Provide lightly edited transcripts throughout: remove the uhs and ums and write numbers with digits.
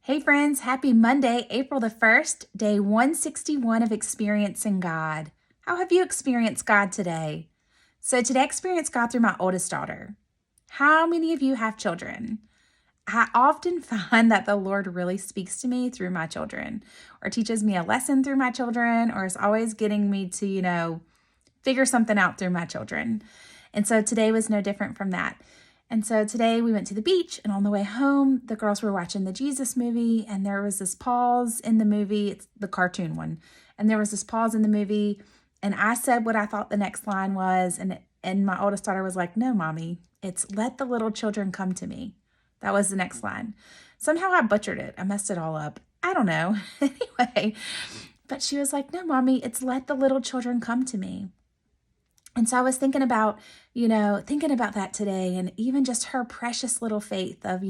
Hey friends, happy Monday, April the 1st, day 161 of Experiencing God. How have you experienced God today? So today I experienced God through my oldest daughter. How many of you have children? I often find that the Lord really speaks to me through my children or teaches me a lesson through my children or is always getting me to, figure something out through my children. And so today was no different from that. And so today we went to the beach, and on the way home, the girls were watching the Jesus movie, and there was this pause in the movie. It's the cartoon one. And there was this pause in the movie, and I said what I thought the next line was, and my oldest daughter was like, "No, Mommy, it's let the little children come to me." That was the next line. Somehow I butchered it. I messed it all up. I don't know. Anyway, but she was like, "No, Mommy, it's let the little children come to me." And so I was thinking about that today, and even just her precious little faith of,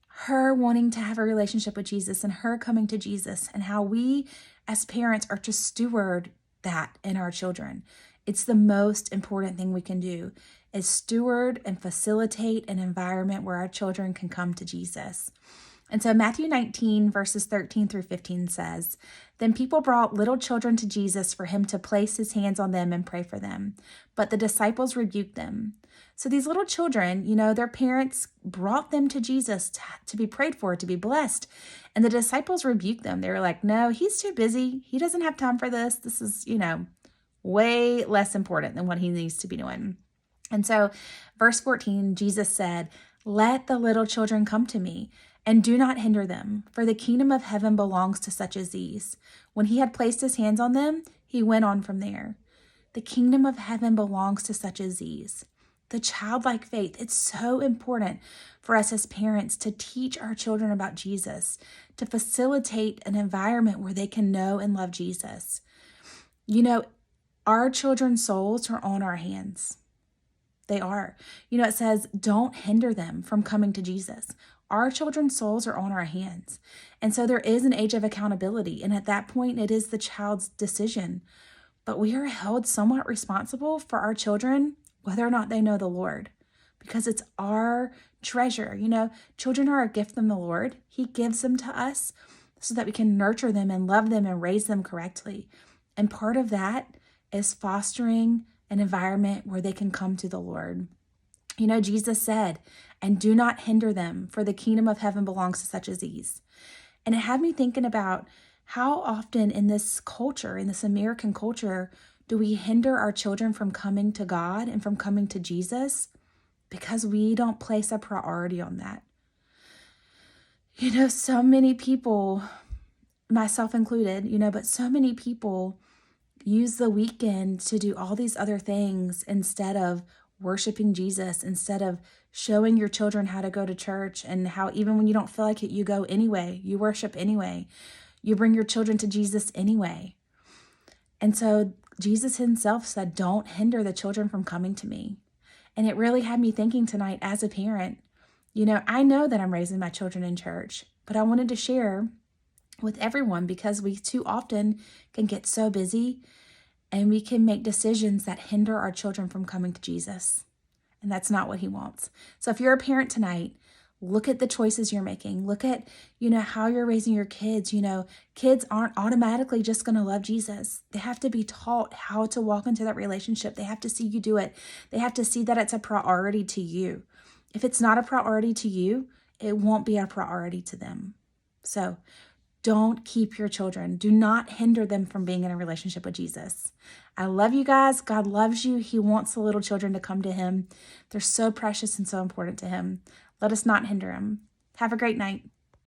her wanting to have a relationship with Jesus and her coming to Jesus, and how we as parents are to steward that in our children. It's the most important thing we can do is steward and facilitate an environment where our children can come to Jesus. And so Matthew 19, verses 13 through 15 says, "Then people brought little children to Jesus for him to place his hands on them and pray for them. But the disciples rebuked them." So these little children, their parents brought them to Jesus to be prayed for, to be blessed. And the disciples rebuked them. They were like, "No, he's too busy. He doesn't have time for this. This is, way less important than what he needs to be doing." And so verse 14, Jesus said, "Let the little children come to me, and do not hinder them, for the kingdom of heaven belongs to such as these." When he had placed his hands on them, he went on from there. The kingdom of heaven belongs to such as these. The childlike faith, it's so important for us as parents to teach our children about Jesus, to facilitate an environment where they can know and love Jesus. Our children's souls are on our hands. They are. It says, don't hinder them from coming to Jesus. Our children's souls are on our hands. And so there is an age of accountability. And at that point, it is the child's decision. But we are held somewhat responsible for our children, whether or not they know the Lord, because it's our treasure. Children are a gift from the Lord. He gives them to us so that we can nurture them and love them and raise them correctly. And part of that is fostering an environment where they can come to the Lord. Jesus said, "And do not hinder them, for the kingdom of heaven belongs to such as these." And it had me thinking about how often in this culture, in this American culture, do we hinder our children from coming to God and from coming to Jesus because we don't place a priority on that. So many people, myself included, but so many people use the weekend to do all these other things instead of worshiping Jesus, instead of showing your children how to go to church, and how even when you don't feel like it, you go anyway, you worship anyway, you bring your children to Jesus anyway. And so Jesus himself said, "Don't hinder the children from coming to me." And it really had me thinking tonight as a parent, I know that I'm raising my children in church, but I wanted to share with everyone because we too often can get so busy and we can make decisions that hinder our children from coming to Jesus. And that's not what he wants. So if you're a parent tonight, look at the choices you're making. Look at, how you're raising your kids. Kids aren't automatically just going to love Jesus. They have to be taught how to walk into that relationship. They have to see you do it. They have to see that it's a priority to you. If it's not a priority to you, it won't be a priority to them. So don't keep your children. Do not hinder them from being in a relationship with Jesus. I love you guys. God loves you. He wants the little children to come to him. They're so precious and so important to him. Let us not hinder them. Have a great night.